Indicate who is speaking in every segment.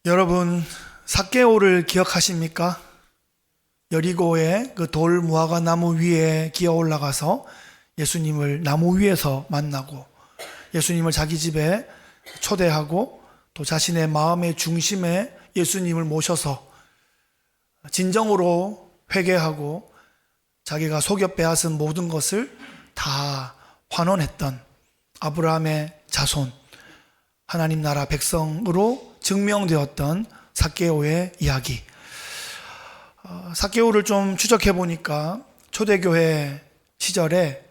Speaker 1: 여러분, 삭개오를 기억하십니까? 여리고의 그 돌 무화과 나무 위에 기어 올라가서 예수님을 나무 위에서 만나고 예수님을 자기 집에 초대하고 또 자신의 마음의 중심에 예수님을 모셔서 진정으로 회개하고 자기가 속여 빼앗은 모든 것을 다 환원했던 아브라함의 자손, 하나님 나라 백성으로 증명되었던 삭개오의 이야기. 삭개오를 좀 추적해 보니까 초대교회 시절에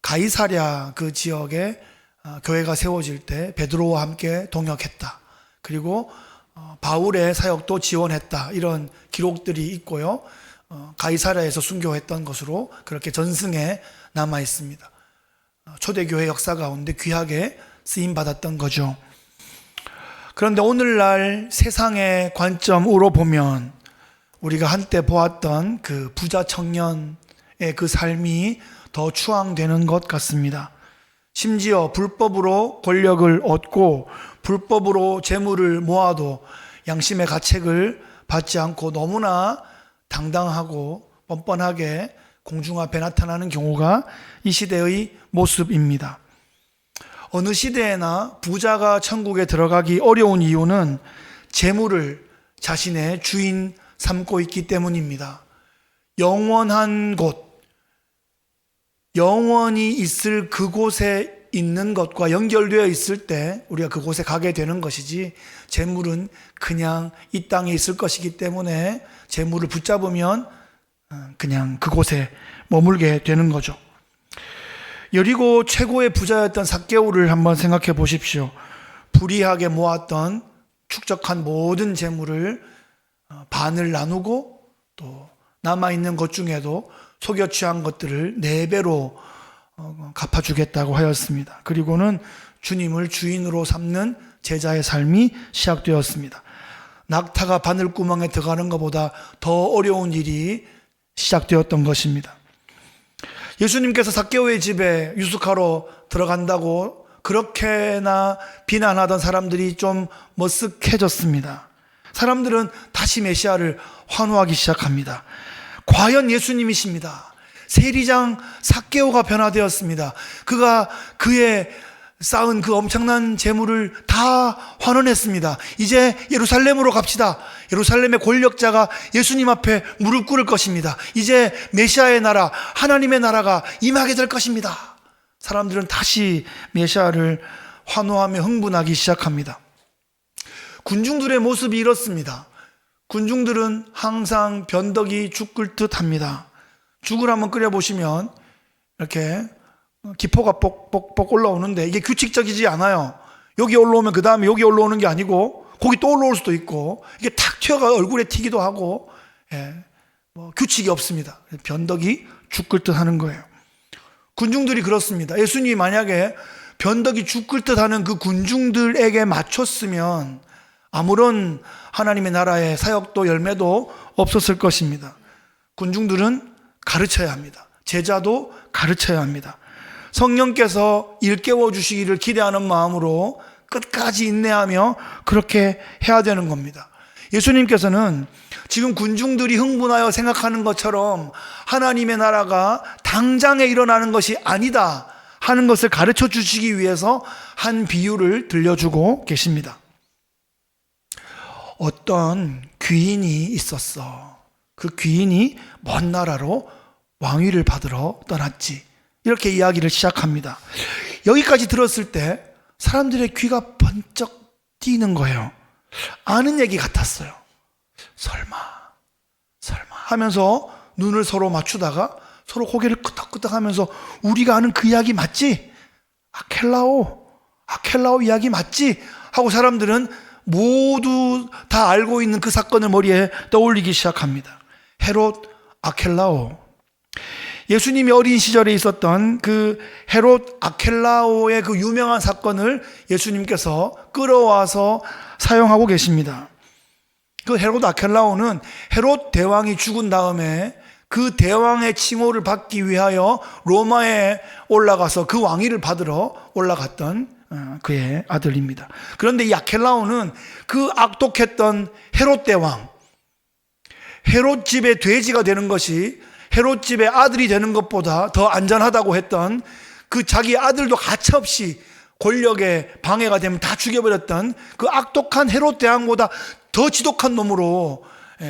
Speaker 1: 가이사랴 그 지역에 교회가 세워질 때 베드로와 함께 동역했다. 그리고 바울의 사역도 지원했다. 이런 기록들이 있고요. 가이사랴에서 순교했던 것으로 그렇게 전승에 남아 있습니다. 초대교회 역사 가운데 귀하게 쓰임받았던 거죠. 그런데 오늘날 세상의 관점으로 보면 우리가 한때 보았던 그 부자 청년의 그 삶이 더 추앙되는 것 같습니다. 심지어 불법으로 권력을 얻고 불법으로 재물을 모아도 양심의 가책을 받지 않고 너무나 당당하고 뻔뻔하게 공중 앞에 나타나는 경우가 이 시대의 모습입니다. 어느 시대에나 부자가 천국에 들어가기 어려운 이유는 재물을 자신의 주인 삼고 있기 때문입니다. 영원한 곳, 영원히 있을 그곳에 있는 것과 연결되어 있을 때 우리가 그곳에 가게 되는 것이지, 재물은 그냥 이 땅에 있을 것이기 때문에 재물을 붙잡으면 그냥 그곳에 머물게 되는 거죠. 여리고 최고의 부자였던 삭개오를 한번 생각해 보십시오. 불의하게 모았던 축적한 모든 재물을 반을 나누고 또 남아있는 것 중에도 속여 취한 것들을 4배로 갚아주겠다고 하였습니다. 그리고는 주님을 주인으로 삼는 제자의 삶이 시작되었습니다. 낙타가 바늘구멍에 들어가는 것보다 더 어려운 일이 시작되었던 것입니다. 예수님께서 삭개오의 집에 유숙하러 들어간다고 그렇게나 비난하던 사람들이 좀 머쓱해졌습니다. 사람들은 다시 메시아를 환호하기 시작합니다. 과연 예수님이십니다. 세리장 삭개오가 변화되었습니다. 그가 그의 쌓은 그 엄청난 재물을 다 환원했습니다. 이제 예루살렘으로 갑시다. 예루살렘의 권력자가 예수님 앞에 무릎 꿇을 것입니다. 이제 메시아의 나라, 하나님의 나라가 임하게 될 것입니다. 사람들은 다시 메시아를 환호하며 흥분하기 시작합니다. 군중들의 모습이 이렇습니다. 군중들은 항상 변덕이 죽 끓듯 합니다. 죽을 한번 끓여보시면 이렇게 기포가 뽁뽁뽁 올라오는데 이게 규칙적이지 않아요. 여기 올라오면 그 다음에 여기 올라오는 게 아니고 거기 또 올라올 수도 있고 이게 탁 튀어가 얼굴에 튀기도 하고, 규칙이 없습니다. 변덕이 죽 끓듯 하는 거예요. 군중들이 그렇습니다. 예수님이 만약에 변덕이 죽 끓듯 하는 그 군중들에게 맞췄으면 아무런 하나님의 나라의 사역도 열매도 없었을 것입니다. 군중들은 가르쳐야 합니다. 제자도 가르쳐야 합니다. 성령께서 일깨워 주시기를 기대하는 마음으로 끝까지 인내하며 그렇게 해야 되는 겁니다. 예수님께서는 지금 군중들이 흥분하여 생각하는 것처럼 하나님의 나라가 당장에 일어나는 것이 아니다 하는 것을 가르쳐 주시기 위해서 한 비유를 들려주고 계십니다. 어떤 귀인이 있었어. 그 귀인이 먼 나라로 왕위를 받으러 떠났지. 이렇게 이야기를 시작합니다. 여기까지 들었을 때 사람들의 귀가 번쩍 뛰는 거예요. 아는 얘기 같았어요. 설마 하면서 눈을 서로 맞추다가 서로 고개를 끄덕끄덕 하면서 우리가 아는 그 이야기 맞지? 아켈라오 이야기 맞지? 하고 사람들은 모두 다 알고 있는 그 사건을 머리에 떠올리기 시작합니다. 헤롯 아켈라오. 예수님이 어린 시절에 있었던 그 헤롯 아켈라오의 그 유명한 사건을 예수님께서 끌어와서 사용하고 계십니다. 그 헤롯 아켈라오는 헤롯 대왕이 죽은 다음에 그 대왕의 칭호를 받기 위하여 로마에 올라가서 그 왕위를 받으러 올라갔던 그의 아들입니다. 그런데 이 아켈라오는 그 악독했던 헤롯 대왕, 헤롯 집의 돼지가 되는 것이 헤롯 집의 아들이 되는 것보다 더 안전하다고 했던, 그 자기 아들도 가차없이 권력에 방해가 되면 다 죽여버렸던 그 악독한 헤롯 대왕보다 더 지독한 놈으로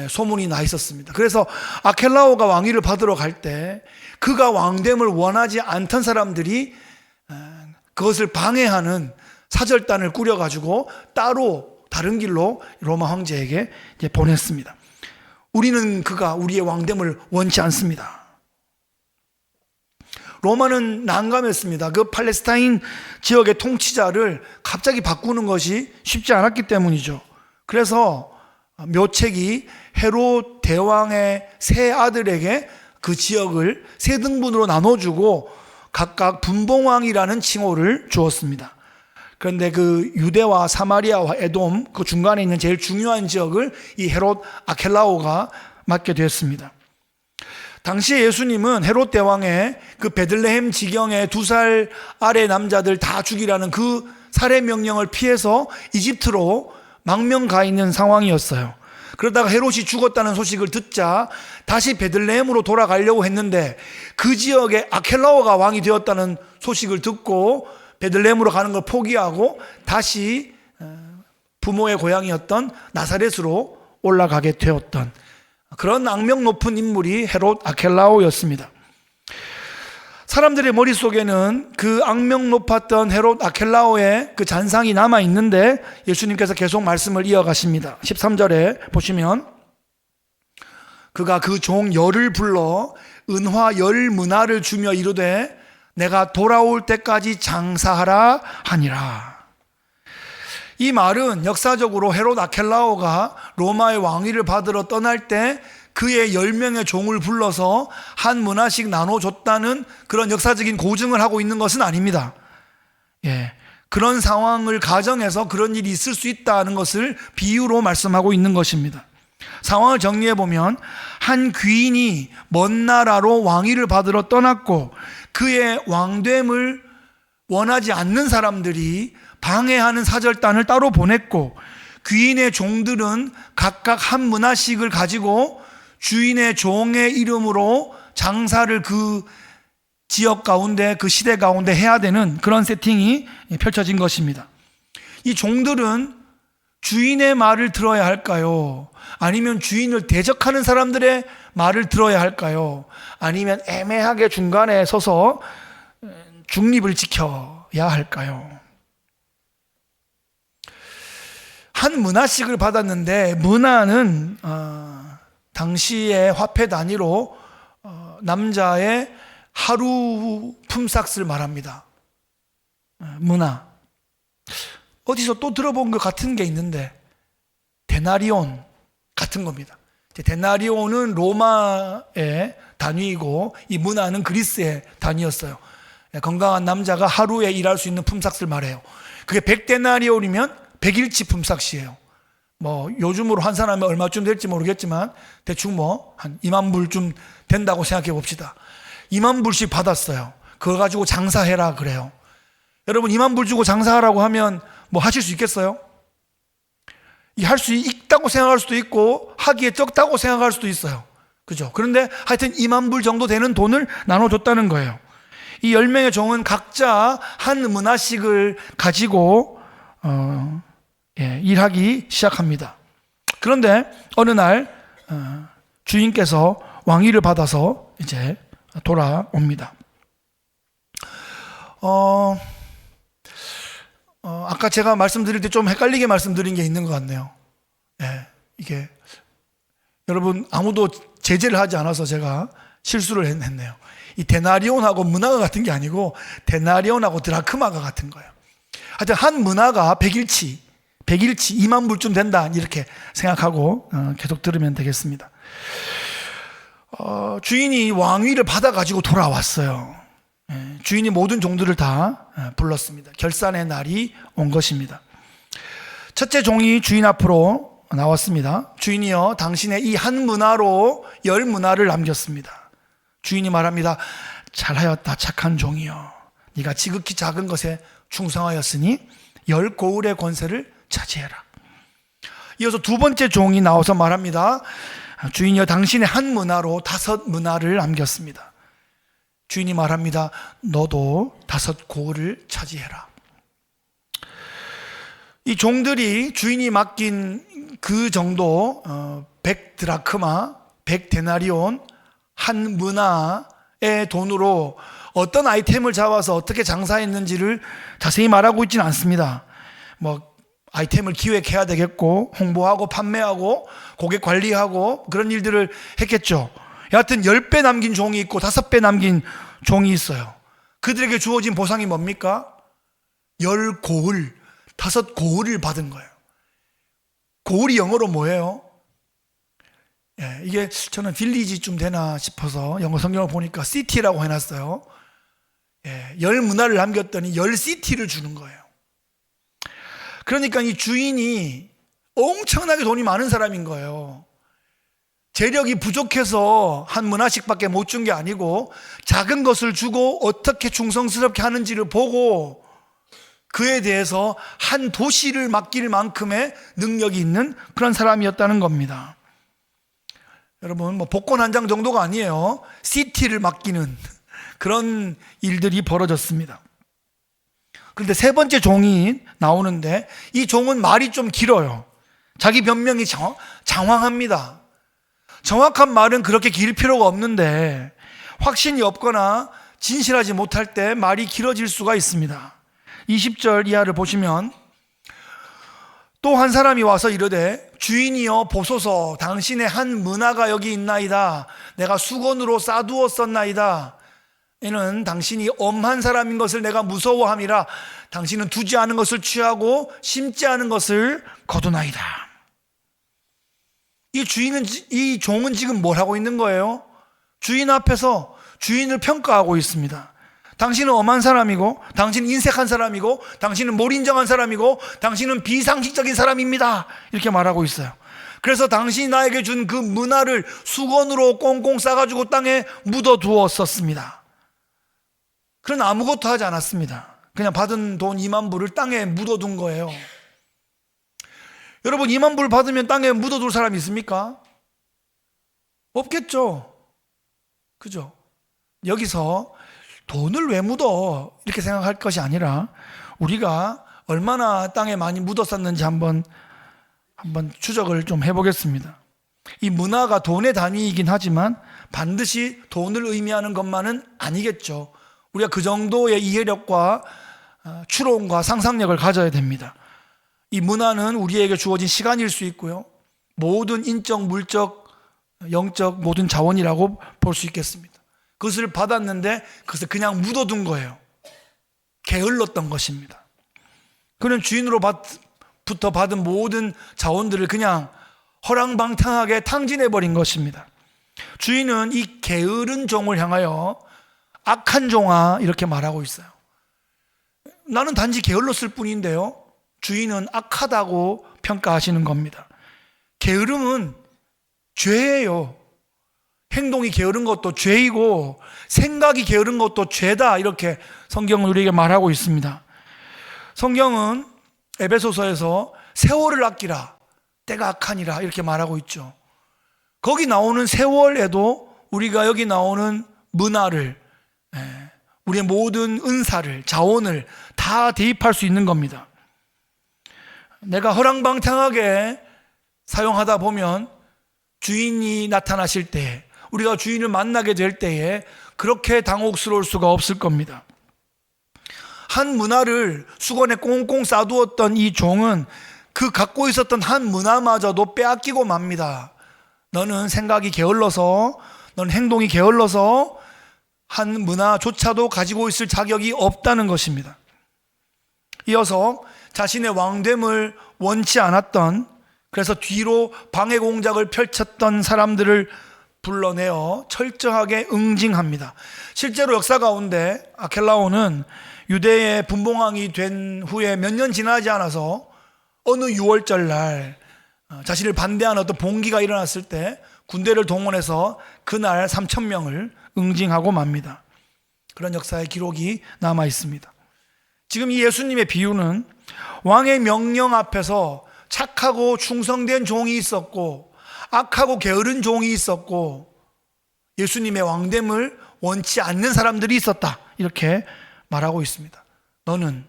Speaker 1: 소문이 나 있었습니다. 그래서 아켈라오가 왕위를 받으러 갈 때 그가 왕됨을 원하지 않던 사람들이 그것을 방해하는 사절단을 꾸려가지고 따로 다른 길로 로마 황제에게 이제 보냈습니다. 우리는 그가 우리의 왕됨을 원치 않습니다. 로마는 난감했습니다. 그 팔레스타인 지역의 통치자를 갑자기 바꾸는 것이 쉽지 않았기 때문이죠. 그래서 묘책이 헤롯 대왕의 세 아들에게 그 지역을 세 등분으로 나눠주고 각각 분봉왕이라는 칭호를 주었습니다. 그런데 그 유대와 사마리아와 에돔 그 중간에 있는 제일 중요한 지역을 이 헤롯 아켈라오가 맡게 되었습니다. 당시에 예수님은 헤롯 대왕의 그 베들레헴 지경의 2살 아래 남자들 다 죽이라는 그 살해 명령을 피해서 이집트로 망명 가 있는 상황이었어요. 그러다가 헤롯이 죽었다는 소식을 듣자 다시 베들레헴으로 돌아가려고 했는데 그 지역에 아켈라오가 왕이 되었다는 소식을 듣고 베들레헴으로 가는 걸 포기하고 다시 부모의 고향이었던 나사렛으로 올라가게 되었던 그런 악명 높은 인물이 헤롯 아켈라오였습니다. 사람들의 머릿속에는 그 악명 높았던 헤롯 아켈라오의 그 잔상이 남아 있는데 예수님께서 계속 말씀을 이어가십니다. 13절에 보시면 그가 그 종 열을 불러 은화 10문화를 주며 이르되 내가 돌아올 때까지 장사하라 하니라. 이 말은 역사적으로 헤롯 아켈라오가 로마의 왕위를 받으러 떠날 때 그의 10명의 종을 불러서 한 문화씩 나눠줬다는 그런 역사적인 고증을 하고 있는 것은 아닙니다. 그런 상황을 가정해서 그런 일이 있을 수 있다는 것을 비유로 말씀하고 있는 것입니다. 상황을 정리해 보면 한 귀인이 먼 나라로 왕위를 받으러 떠났고 그의 왕됨을 원하지 않는 사람들이 방해하는 사절단을 따로 보냈고 귀인의 종들은 각각 한 문화씩을 가지고 주인의 종의 이름으로 장사를 그 지역 가운데 그 시대 가운데 해야 되는 그런 세팅이 펼쳐진 것입니다. 이 종들은 주인의 말을 들어야 할까요? 아니면 주인을 대적하는 사람들의 말을 들어야 할까요? 아니면 애매하게 중간에 서서 중립을 지켜야 할까요? 한 문화씩을 받았는데 문화는 당시의 화폐 단위로 남자의 하루 품삯을 말합니다. 문화. 어디서 또 들어본 것 같은 게 있는데 데나리온 같은 겁니다. 데나리온은 로마의 단위이고 이 문화는 그리스의 단위였어요. 건강한 남자가 하루에 일할 수 있는 품삯을 말해요. 그게 100데나리온이면 100일치 품삯이에요. 뭐 요즘으로 환산하면 얼마쯤 될지 모르겠지만 대충 뭐 한 2만 불쯤 된다고 생각해 봅시다. 2만 불씩 받았어요. 그거 가지고 장사해라 그래요. 여러분 2만 불 주고 장사하라고 하면 뭐 하실 수 있겠어요? 할 수 있다고 생각할 수도 있고 하기에 적다고 생각할 수도 있어요. 그죠? 그런데 하여튼 2만 불 정도 되는 돈을 나눠줬다는 거예요. 이 10명의 종은 각자 한 문화씩을 가지고 일하기 시작합니다. 그런데 어느 날 주인께서 왕위를 받아서 이제 돌아옵니다. 아까 제가 말씀드릴 때 좀 헷갈리게 말씀드린 게 있는 것 같네요. 이게 여러분 아무도 제재를 하지 않아서 제가 실수를 했네요. 이 데나리온하고 문화가 같은 게 아니고 데나리온하고 드라크마가 같은 거예요. 하여튼 한 문화가 100일치 2만 불쯤 된다 이렇게 생각하고 계속 들으면 되겠습니다. 주인이 왕위를 받아가지고 돌아왔어요. 주인이 모든 종들을 다 불렀습니다. 결산의 날이 온 것입니다. 첫째 종이 주인 앞으로 나왔습니다. 주인이여 당신의 이 한 문화로 10문화를 남겼습니다. 주인이 말합니다. 잘하였다 착한 종이여 네가 지극히 작은 것에 충성하였으니 열 고을의 권세를 차지해라. 이어서 두 번째 종이 나와서 말합니다. 주인이여 당신의 한 문화로 5 문화를 남겼습니다. 주인이 말합니다. 너도 5 고을을 차지해라. 이 종들이 주인이 맡긴 그 정도 100드라크마 100데나리온 한 문화의 돈으로 어떤 아이템을 잡아서 어떻게 장사했는지를 자세히 말하고 있지는 않습니다. 뭐 아이템을 기획해야 되겠고 홍보하고 판매하고 고객 관리하고 그런 일들을 했겠죠. 여하튼 10배 남긴 종이 있고 5배 남긴 종이 있어요. 그들에게 주어진 보상이 뭡니까? 10고을, 5고을을 받은 거예요. 고을이 영어로 뭐예요? 이게 저는 빌리지쯤 되나 싶어서 영어 성경을 보니까 시티라고 해놨어요. 10문화를 남겼더니 10시티를 주는 거예요. 그러니까 이 주인이 엄청나게 돈이 많은 사람인 거예요. 재력이 부족해서 한 문화씩밖에 못 준 게 아니고 작은 것을 주고 어떻게 충성스럽게 하는지를 보고 그에 대해서 한 도시를 맡길 만큼의 능력이 있는 그런 사람이었다는 겁니다. 여러분, 뭐 복권 한 장 정도가 아니에요. 시티를 맡기는 그런 일들이 벌어졌습니다. 그런데 세 번째 종이 나오는데 이 종은 말이 좀 길어요. 자기 변명이 장황합니다. 정확한 말은 그렇게 길 필요가 없는데 확신이 없거나 진실하지 못할 때 말이 길어질 수가 있습니다. 20절 이하를 보시면 또 한 사람이 와서 이르되 주인이여 보소서 당신의 한 문화가 여기 있나이다. 내가 수건으로 싸두었었나이다. 이는 당신이 엄한 사람인 것을 내가 무서워함이라. 당신은 두지 않은 것을 취하고 심지 않은 것을 거두나이다. 이 종은 지금 뭘 하고 있는 거예요? 주인 앞에서 주인을 평가하고 있습니다. 당신은 엄한 사람이고 당신은 인색한 사람이고 당신은 몰인정한 사람이고 당신은 비상식적인 사람입니다. 이렇게 말하고 있어요. 그래서 당신이 나에게 준 그 문화를 수건으로 꽁꽁 싸가지고 땅에 묻어두었었습니다. 그러나 아무것도 하지 않았습니다. 그냥 받은 돈 2만 불을 땅에 묻어둔 거예요. 여러분, 2만 불 받으면 땅에 묻어둘 사람이 있습니까? 없겠죠. 그죠? 여기서 돈을 왜 묻어? 이렇게 생각할 것이 아니라 우리가 얼마나 땅에 많이 묻었었는지 한번 추적을 좀 해보겠습니다. 이 문화가 돈의 단위이긴 하지만 반드시 돈을 의미하는 것만은 아니겠죠. 우리가 그 정도의 이해력과 추론과 상상력을 가져야 됩니다. 이 문화는 우리에게 주어진 시간일 수 있고요. 모든 인적, 물적, 영적 모든 자원이라고 볼 수 있겠습니다. 그것을 받았는데 그것을 그냥 묻어둔 거예요. 게을렀던 것입니다. 그는 주인으로부터 받은 모든 자원들을 그냥 허랑방탕하게 탕진해버린 것입니다. 주인은 이 게으른 종을 향하여 악한 종아 이렇게 말하고 있어요. 나는 단지 게을렀을 뿐인데요, 주인은 악하다고 평가하시는 겁니다. 게으름은 죄예요. 행동이 게으른 것도 죄이고 생각이 게으른 것도 죄다, 이렇게 성경은 우리에게 말하고 있습니다. 성경은 에베소서에서 세월을 아끼라 때가 악하니라 이렇게 말하고 있죠. 거기 나오는 세월에도 우리가 여기 나오는 문화를, 우리의 모든 은사를, 자원을 다 대입할 수 있는 겁니다. 내가 허랑방탕하게 사용하다 보면 주인이 나타나실 때, 우리가 주인을 만나게 될 때에 그렇게 당혹스러울 수가 없을 겁니다. 한 문화를 수건에 꽁꽁 싸두었던 이 종은 그 갖고 있었던 한 문화마저도 빼앗기고 맙니다. 너는 생각이 게을러서, 너는 행동이 게을러서 한 문화조차도 가지고 있을 자격이 없다는 것입니다. 이어서 자신의 왕됨을 원치 않았던, 그래서 뒤로 방해 공작을 펼쳤던 사람들을 불러내어 철저하게 응징합니다. 실제로 역사 가운데 아켈라오는 유대의 분봉왕이 된 후에 몇 년 지나지 않아서 어느 6월절 날 자신을 반대하는 어떤 봉기가 일어났을 때 군대를 동원해서 그날 3,000명을 응징하고 맙니다. 그런 역사의 기록이 남아 있습니다. 지금 이 예수님의 비유는 왕의 명령 앞에서 착하고 충성된 종이 있었고 악하고 게으른 종이 있었고 예수님의 왕됨을 원치 않는 사람들이 있었다, 이렇게 말하고 있습니다. 너는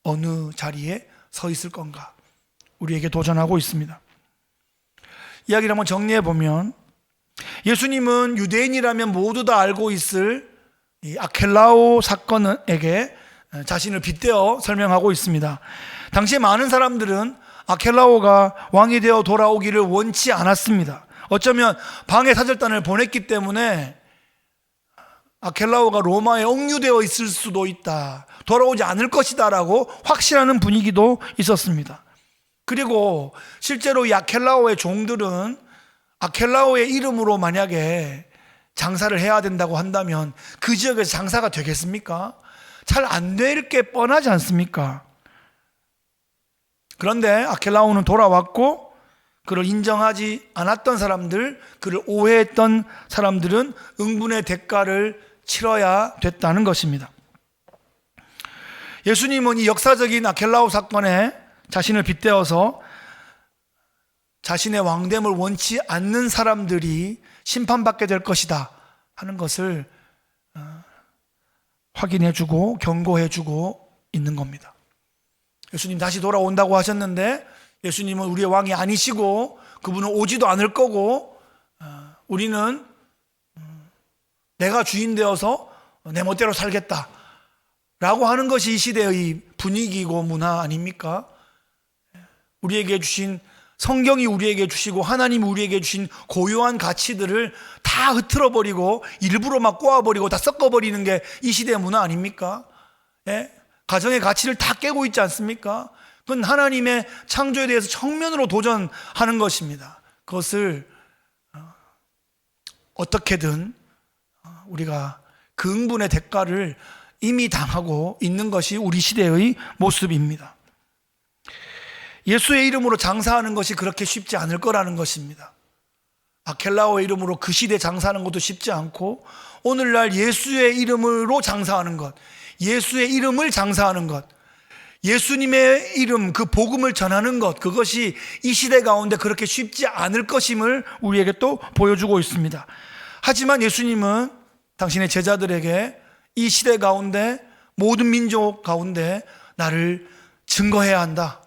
Speaker 1: 어느 자리에 서 있을 건가? 우리에게 도전하고 있습니다. 이야기를 한번 정리해 보면, 예수님은 유대인이라면 모두 다 알고 있을 이 아켈라오 사건에게 자신을 빗대어 설명하고 있습니다. 당시에 많은 사람들은 아켈라오가 왕이 되어 돌아오기를 원치 않았습니다. 어쩌면 방해 사절단을 보냈기 때문에 아켈라오가 로마에 억류되어 있을 수도 있다, 돌아오지 않을 것이다 라고 확신하는 분위기도 있었습니다. 그리고 실제로 이 아켈라오의 종들은 아켈라오의 이름으로 만약에 장사를 해야 된다고 한다면 그 지역에서 장사가 되겠습니까? 잘 안 될 게 뻔하지 않습니까? 그런데 아켈라오는 돌아왔고, 그를 인정하지 않았던 사람들, 그를 오해했던 사람들은 응분의 대가를 치러야 됐다는 것입니다. 예수님은 이 역사적인 아켈라오 사건에 자신을 빗대어서 자신의 왕됨을 원치 않는 사람들이 심판받게 될 것이다 하는 것을 확인해주고 경고해주고 있는 겁니다. 예수님 다시 돌아온다고 하셨는데 예수님은 우리의 왕이 아니시고 그분은 오지도 않을 거고, 우리는 내가 주인 되어서 내 멋대로 살겠다 라고 하는 것이 이 시대의 분위기고 문화 아닙니까? 우리에게 주신 성경이 우리에게 주시고 하나님이 우리에게 주신 고유한 가치들을 다 흐트러버리고 일부러 막 꼬아버리고 다 섞어버리는 게 이 시대의 문화 아닙니까? 예? 가정의 가치를 다 깨고 있지 않습니까? 그건 하나님의 창조에 대해서 정면으로 도전하는 것입니다. 그것을 어떻게든 우리가 그 응분의 대가를 이미 당하고 있는 것이 우리 시대의 모습입니다. 예수의 이름으로 장사하는 것이 그렇게 쉽지 않을 거라는 것입니다. 아켈라오의 이름으로 그 시대 장사하는 것도 쉽지 않고, 오늘날 예수의 이름으로 장사하는 것, 예수의 이름을 장사하는 것, 예수님의 이름, 그 복음을 전하는 것, 그것이 이 시대 가운데 그렇게 쉽지 않을 것임을 우리에게 또 보여주고 있습니다. 하지만 예수님은 당신의 제자들에게 이 시대 가운데, 모든 민족 가운데 나를 증거해야 한다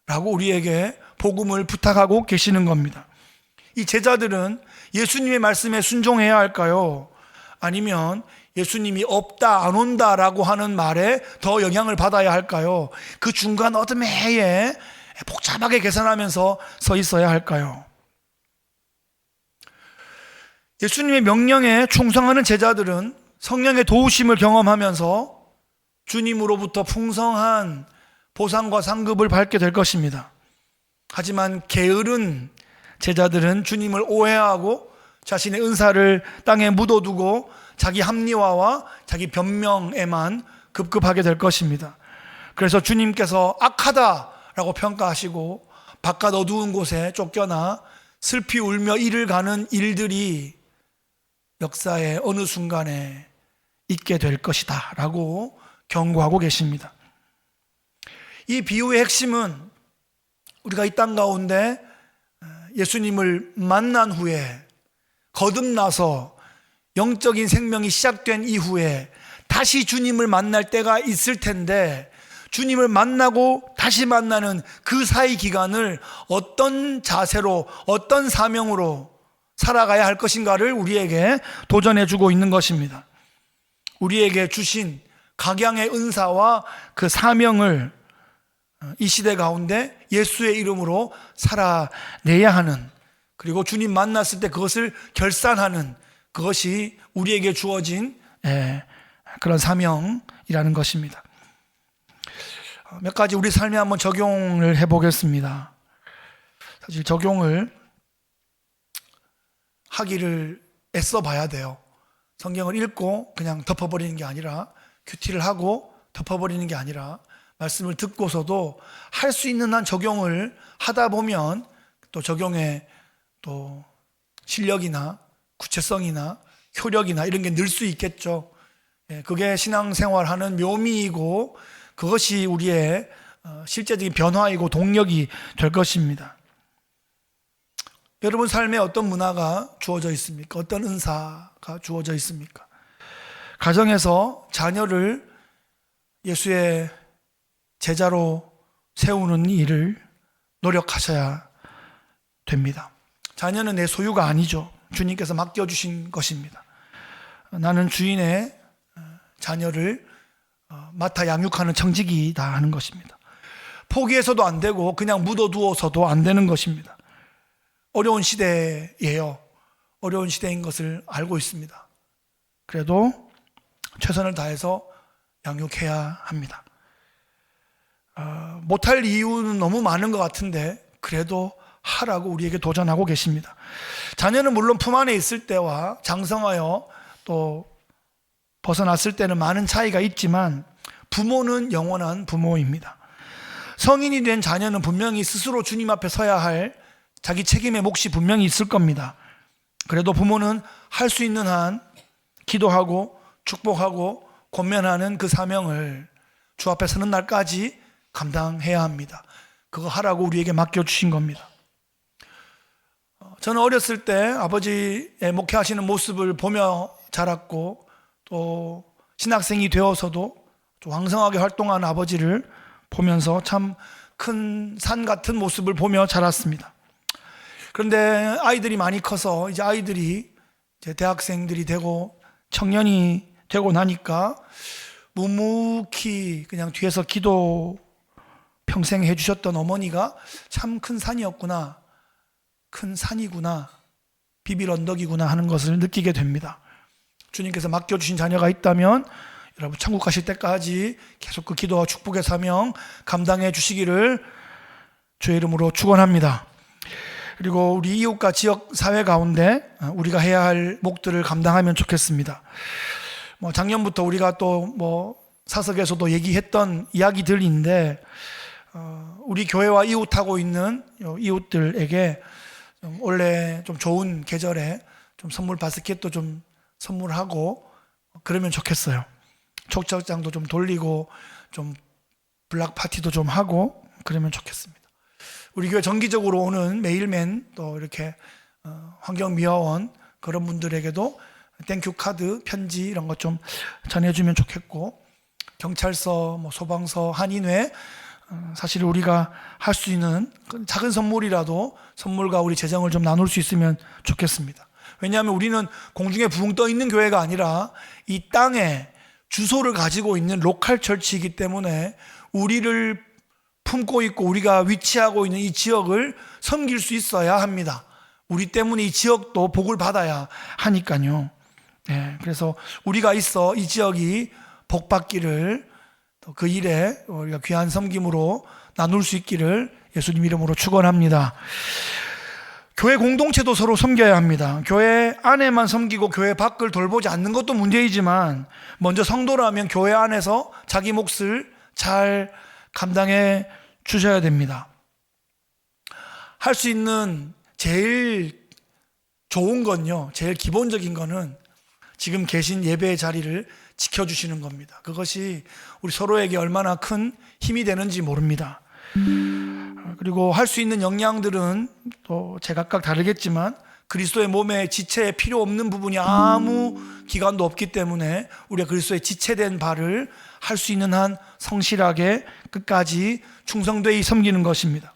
Speaker 1: 라고 우리에게 복음을 부탁하고 계시는 겁니다. 이 제자들은 예수님의 말씀에 순종해야 할까요? 아니면 예수님이 없다, 안 온다 라고 하는 말에 더 영향을 받아야 할까요? 그 중간 어둠에 복잡하게 계산하면서 서 있어야 할까요? 예수님의 명령에 충성하는 제자들은 성령의 도우심을 경험하면서 주님으로부터 풍성한 보상과 상급을 받게 될 것입니다. 하지만 게으른 제자들은 주님을 오해하고 자신의 은사를 땅에 묻어두고 자기 합리화와 자기 변명에만 급급하게 될 것입니다. 그래서 주님께서 악하다라고 평가하시고 바깥 어두운 곳에 쫓겨나 슬피 울며 이를 가는 일들이 역사의 어느 순간에 있게 될 것이다 라고 경고하고 계십니다. 이 비유의 핵심은 우리가 이 땅 가운데 예수님을 만난 후에, 거듭나서 영적인 생명이 시작된 이후에 다시 주님을 만날 때가 있을 텐데, 주님을 만나고 다시 만나는 그 사이 기간을 어떤 자세로, 어떤 사명으로 살아가야 할 것인가를 우리에게 도전해주고 있는 것입니다. 우리에게 주신 각양의 은사와 그 사명을 이 시대 가운데 예수의 이름으로 살아내야 하는, 그리고 주님 만났을 때 그것을 결산하는, 그것이 우리에게 주어진 그런 사명이라는 것입니다. 몇 가지 우리 삶에 한번 적용을 해보겠습니다. 사실 적용을 하기를 애써 봐야 돼요. 성경을 읽고 그냥 덮어버리는 게 아니라, 큐티를 하고 덮어버리는 게 아니라, 말씀을 듣고서도 할 수 있는 한 적용을 하다 보면 또 적용의 또 실력이나 구체성이나 효력이나 이런 게 늘 수 있겠죠. 그게 신앙생활하는 묘미이고 그것이 우리의 실제적인 변화이고 동력이 될 것입니다. 여러분 삶에 어떤 문화가 주어져 있습니까? 어떤 은사가 주어져 있습니까? 가정에서 자녀를 예수의 제자로 세우는 일을 노력하셔야 됩니다. 자녀는 내 소유가 아니죠. 주님께서 맡겨주신 것입니다. 나는 주인의 자녀를 맡아 양육하는 청직이다 하는 것입니다. 포기해서도 안 되고 그냥 묻어두어서도 안 되는 것입니다. 어려운 시대예요. 어려운 시대인 것을 알고 있습니다. 그래도 최선을 다해서 양육해야 합니다. 못할 이유는 너무 많은 것 같은데 그래도 하라고 우리에게 도전하고 계십니다. 자녀는 물론 품 안에 있을 때와 장성하여 또 벗어났을 때는 많은 차이가 있지만 부모는 영원한 부모입니다. 성인이 된 자녀는 분명히 스스로 주님 앞에 서야 할 자기 책임의 몫이 분명히 있을 겁니다. 그래도 부모는 할 수 있는 한 기도하고 축복하고 권면하는 그 사명을 주 앞에 서는 날까지 감당해야 합니다. 그거 하라고 우리에게 맡겨주신 겁니다. 저는 어렸을 때 아버지의 목회하시는 모습을 보며 자랐고 또 신학생이 되어서도 왕성하게 활동하는 아버지를 보면서 참 큰 산 같은 모습을 보며 자랐습니다. 그런데 아이들이 많이 커서 이제 아이들이 이제 대학생들이 되고 청년이 되고 나니까 묵묵히 그냥 뒤에서 기도 평생 해주셨던 어머니가 참 큰 산이었구나, 큰 산이구나, 비빌 언덕이구나 하는 것을 느끼게 됩니다. 주님께서 맡겨주신 자녀가 있다면 여러분 천국 가실 때까지 계속 그 기도와 축복의 사명 감당해 주시기를 주의 이름으로 축원합니다. 그리고 우리 이웃과 지역 사회 가운데 우리가 해야 할 몫들을 감당하면 좋겠습니다. 작년부터 우리가 또 사석에서도 얘기했던 이야기들인데 우리 교회와 이웃하고 있는 이웃들에게 원래 좀 좋은 계절에 좀 선물 바스켓도 좀 선물하고 그러면 좋겠어요. 촉적장도 좀 돌리고 좀 블락 파티도 좀 하고 그러면 좋겠습니다. 우리 교회 정기적으로 오는 메일맨 또 이렇게 환경미화원 그런 분들에게도 땡큐 카드, 편지 이런 것 좀 전해주면 좋겠고 경찰서, 소방서, 한인회 사실 우리가 할 수 있는 작은 선물이라도 선물과 우리 재정을 좀 나눌 수 있으면 좋겠습니다. 왜냐하면 우리는 공중에 붕 떠 있는 교회가 아니라 이 땅에 주소를 가지고 있는 로컬 철치이기 때문에 우리를 품고 있고 우리가 위치하고 있는 이 지역을 섬길 수 있어야 합니다. 우리 때문에 이 지역도 복을 받아야 하니까요. 그래서 우리가 있어 이 지역이 복 받기를 또 그 일에 우리가 귀한 섬김으로 나눌 수 있기를 예수님 이름으로 축원합니다. 교회 공동체도 서로 섬겨야 합니다. 교회 안에만 섬기고 교회 밖을 돌보지 않는 것도 문제이지만 먼저 성도라면 교회 안에서 자기 몫을 잘 감당해 주셔야 됩니다. 할 수 있는 제일 좋은 건요, 제일 기본적인 거는 지금 계신 예배의 자리를 지켜주시는 겁니다. 그것이 우리 서로에게 얼마나 큰 힘이 되는지 모릅니다. 그리고 할 수 있는 역량들은 또 제각각 다르겠지만 그리스도의 몸에 지체에 필요 없는 부분이 아무 기관도 없기 때문에 우리가 그리스도의 지체된 바를 할 수 있는 한 성실하게 끝까지 충성되이 섬기는 것입니다.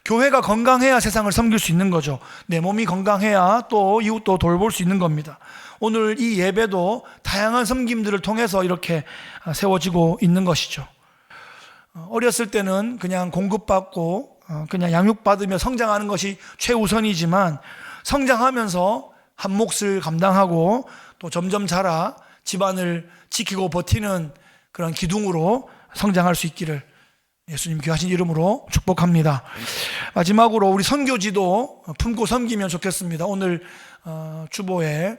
Speaker 1: 교회가 건강해야 세상을 섬길 수 있는 거죠. 내 몸이 건강해야 또 이웃도 돌볼 수 있는 겁니다. 오늘 이 예배도 다양한 섬김들을 통해서 이렇게 세워지고 있는 것이죠. 어렸을 때는 그냥 공급받고 그냥 양육받으며 성장하는 것이 최우선이지만 성장하면서 한 몫을 감당하고 또 점점 자라 집안을 지키고 버티는 그런 기둥으로 성장할 수 있기를 예수님 귀하신 이름으로 축복합니다. 마지막으로 우리 선교지도 품고 섬기면 좋겠습니다. 오늘 주보에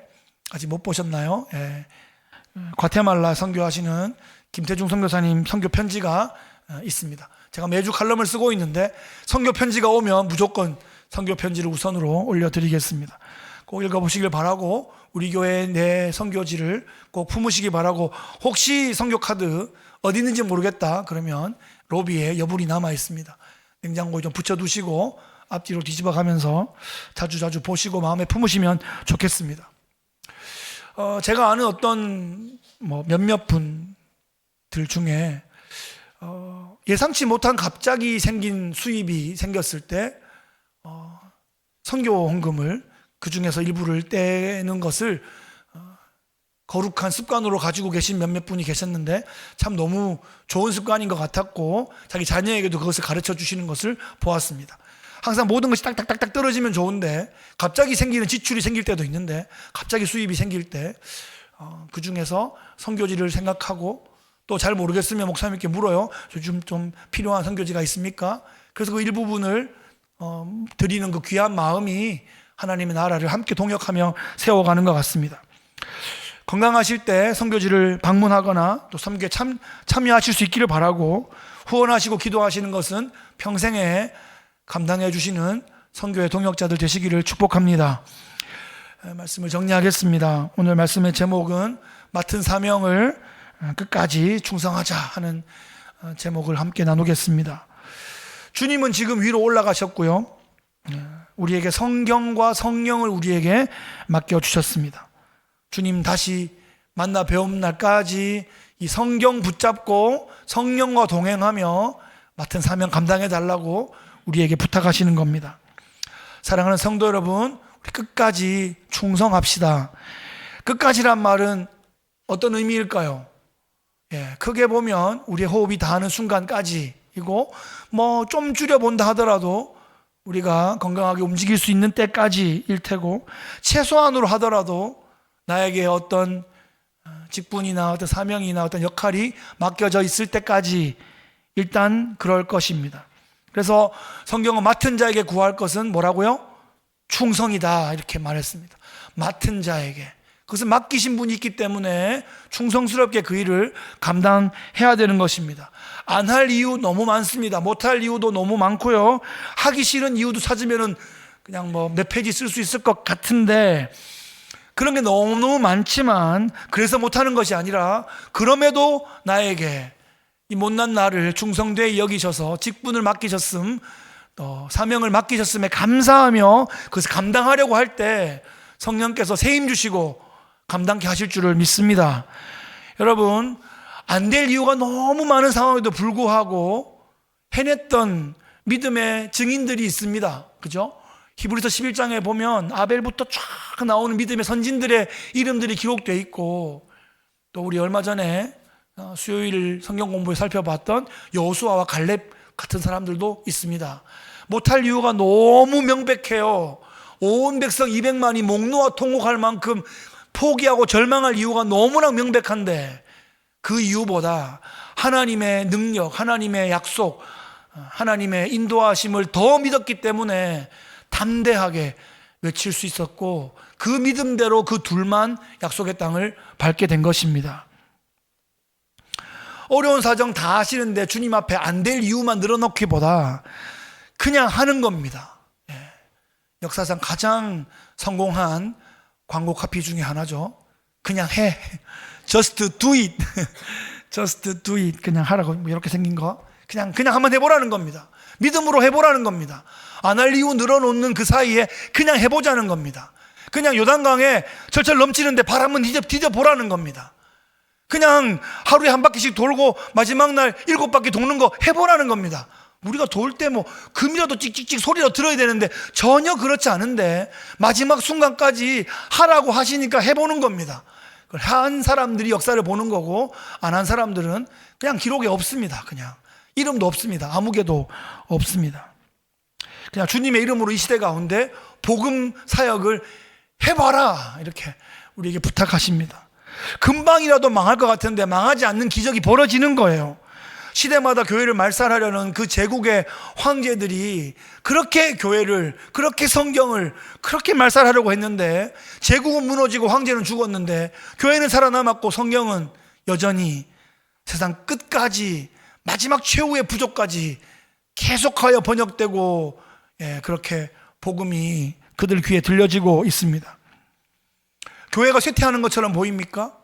Speaker 1: 아직 못 보셨나요? 과테말라 선교하시는 김태중 선교사님 선교 편지가 있습니다. 제가 매주 칼럼을 쓰고 있는데 선교 편지가 오면 무조건 선교 편지를 우선으로 올려드리겠습니다. 꼭 읽어보시길 바라고, 우리 교회 내 선교지를 꼭 품으시기 바라고, 혹시 선교 카드 어디 있는지 모르겠다 그러면 로비에 여분이 남아 있습니다. 냉장고에 좀 붙여두시고 앞뒤로 뒤집어 가면서 자주 보시고 마음에 품으시면 좋겠습니다. 제가 아는 어떤 몇몇 분들 중에 예상치 못한 갑자기 생긴 수입이 생겼을 때 선교 헌금을 그 중에서 일부를 떼는 것을 거룩한 습관으로 가지고 계신 몇몇 분이 계셨는데 참 너무 좋은 습관인 것 같았고, 자기 자녀에게도 그것을 가르쳐 주시는 것을 보았습니다. 항상 모든 것이 딱딱딱딱 떨어지면 좋은데 갑자기 생기는 지출이 생길 때도 있는데, 갑자기 수입이 생길 때 그 중에서 선교지를 생각하고, 또 잘 모르겠으면 목사님께 물어요. 요즘 좀 필요한 선교지가 있습니까? 그래서 그 일부분을 드리는 그 귀한 마음이 하나님의 나라를 함께 동역하며 세워가는 것 같습니다. 건강하실 때 선교지를 방문하거나 또 선교에 참여하실 수 있기를 바라고, 후원하시고 기도하시는 것은 평생에 감당해 주시는 선교의 동역자들 되시기를 축복합니다. 말씀을 정리하겠습니다. 오늘 말씀의 제목은 맡은 사명을 끝까지 충성하자 하는 제목을 함께 나누겠습니다. 주님은 지금 위로 올라가셨고요, 우리에게 성경과 성령을 우리에게 맡겨주셨습니다. 주님 다시 만나 배움 날까지 이 성경 붙잡고 성령과 동행하며 맡은 사명 감당해 달라고 우리에게 부탁하시는 겁니다. 사랑하는 성도 여러분, 우리 끝까지 충성합시다. 끝까지란 말은 어떤 의미일까요? 크게 보면 우리의 호흡이 닿는 순간까지이고, 좀 줄여본다 하더라도 우리가 건강하게 움직일 수 있는 때까지일 테고, 최소한으로 하더라도 나에게 어떤 직분이나 어떤 사명이나 어떤 역할이 맡겨져 있을 때까지 일단 그럴 것입니다. 그래서 성경은 맡은 자에게 구할 것은 뭐라고요? 충성이다, 이렇게 말했습니다. 맡은 자에게, 그것은 맡기신 분이 있기 때문에 충성스럽게 그 일을 감당해야 되는 것입니다. 안 할 이유 너무 많습니다. 못할 이유도 너무 많고요, 하기 싫은 이유도 찾으면은 그냥 몇 페이지 쓸 수 있을 것 같은데, 그런 게 너무너무 많지만 그래서 못하는 것이 아니라, 그럼에도 나에게 이 못난 나를 충성되이 여기셔서 직분을 맡기셨음, 또 사명을 맡기셨음에 감사하며 그것을 감당하려고 할 때 성령께서 세임 주시고 감당케 하실 줄을 믿습니다. 여러분, 안 될 이유가 너무 많은 상황에도 불구하고 해냈던 믿음의 증인들이 있습니다. 그죠? 히브리서 11장에 보면 아벨부터 쫙 나오는 믿음의 선진들의 이름들이 기록되어 있고, 또 우리 얼마 전에 수요일 성경 공부에 살펴봤던 여호수아와 갈렙 같은 사람들도 있습니다. 못할 이유가 너무 명백해요. 온 백성 200만이 목 놓아 통곡할 만큼 포기하고 절망할 이유가 너무나 명백한데, 그 이유보다 하나님의 능력, 하나님의 약속, 하나님의 인도하심을 더 믿었기 때문에 담대하게 외칠 수 있었고, 그 믿음대로 그 둘만 약속의 땅을 밟게 된 것입니다. 어려운 사정 다 하시는데 주님 앞에 안 될 이유만 늘어놓기보다 그냥 하는 겁니다. 역사상 가장 성공한 광고 카피 중에 하나죠. 그냥 해. Just do it. Just do it. 그냥 하라고, 이렇게 생긴 거 그냥 한번 해보라는 겁니다. 믿음으로 해보라는 겁니다. 안 할 이유 늘어놓는 그 사이에 그냥 해보자는 겁니다. 그냥 요단강에 철철 넘치는데 발 한번 디뎌보라는 겁니다. 그냥 하루에 한 바퀴씩 돌고 마지막 날 7바퀴 도는 거 해보라는 겁니다. 우리가 돌 때 금이라도 찍찍찍 소리로 들어야 되는데 전혀 그렇지 않은데 마지막 순간까지 하라고 하시니까 해보는 겁니다. 한 사람들이 역사를 보는 거고, 안 한 사람들은 그냥 기록에 없습니다. 그냥 이름도 없습니다. 아무개도 없습니다. 그냥 주님의 이름으로 이 시대 가운데 복음 사역을 해봐라, 이렇게 우리에게 부탁하십니다. 금방이라도 망할 것 같은데 망하지 않는 기적이 벌어지는 거예요. 시대마다 교회를 말살하려는 그 제국의 황제들이 그렇게 교회를, 그렇게 성경을 그렇게 말살하려고 했는데, 제국은 무너지고 황제는 죽었는데 교회는 살아남았고 성경은 여전히 세상 끝까지 마지막 최후의 부족까지 계속하여 번역되고, 그렇게 복음이 그들 귀에 들려지고 있습니다. 교회가 쇠퇴하는 것처럼 보입니까?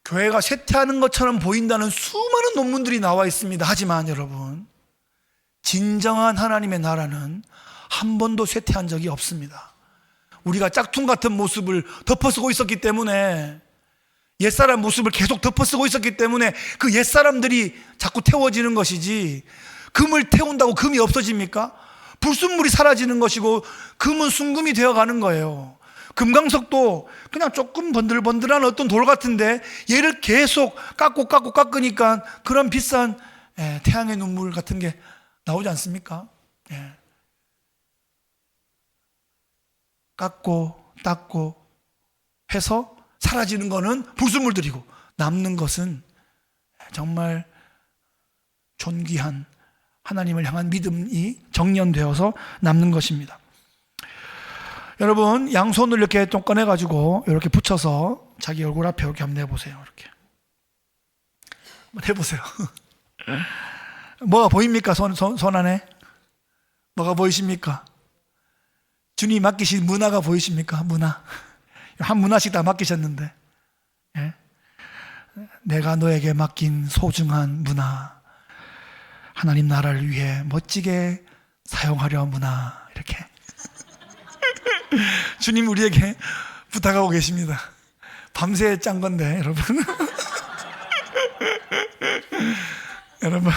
Speaker 1: 교회가 쇠퇴하는 것처럼 보인다는 수많은 논문들이 나와 있습니다. 하지만 여러분, 진정한 하나님의 나라는 한 번도 쇠퇴한 적이 없습니다. 우리가 짝퉁 같은 모습을 덮어쓰고 있었기 때문에, 옛사람 모습을 계속 덮어쓰고 있었기 때문에 그 옛사람들이 자꾸 태워지는 것이지, 금을 태운다고 금이 없어집니까? 불순물이 사라지는 것이고 금은 순금이 되어가는 거예요. 금강석도 그냥 조금 번들번들한 어떤 돌 같은데 얘를 계속 깎으니까 그런 비싼 태양의 눈물 같은 게 나오지 않습니까? 깎고 닦고 해서 사라지는 거는 불순물들이고, 남는 것은 정말 존귀한 하나님을 향한 믿음이 정연되어서 남는 것입니다. 여러분, 양손을 이렇게 좀 꺼내가지고 이렇게 붙여서 자기 얼굴 앞에 이렇게 한번 내보세요. 이렇게 한번 해보세요. 뭐가 보입니까? 손 안에 뭐가 보이십니까? 주님이 맡기신 문화가 보이십니까? 문화. 한 문화씩 다 맡기셨는데, 내가 너에게 맡긴 소중한 문화, 하나님 나라를 위해 멋지게 사용하려 문화, 이렇게 주님 우리에게 부탁하고 계십니다. 밤새 짠 건데 여러분. 여러분,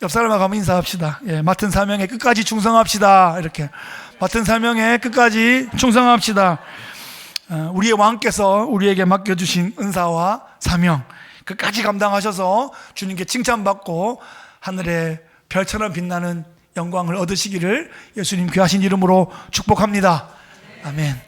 Speaker 1: 옆 사람하고 한번 인사합시다. 맡은 사명에 끝까지 충성합시다. 이렇게 맡은 사명에 끝까지 충성합시다. 우리의 왕께서 우리에게 맡겨주신 은사와 사명 끝까지 감당하셔서 주님께 칭찬받고 하늘의 별처럼 빛나는 영광을 얻으시기를 예수님 귀하신 이름으로 축복합니다. 아멘.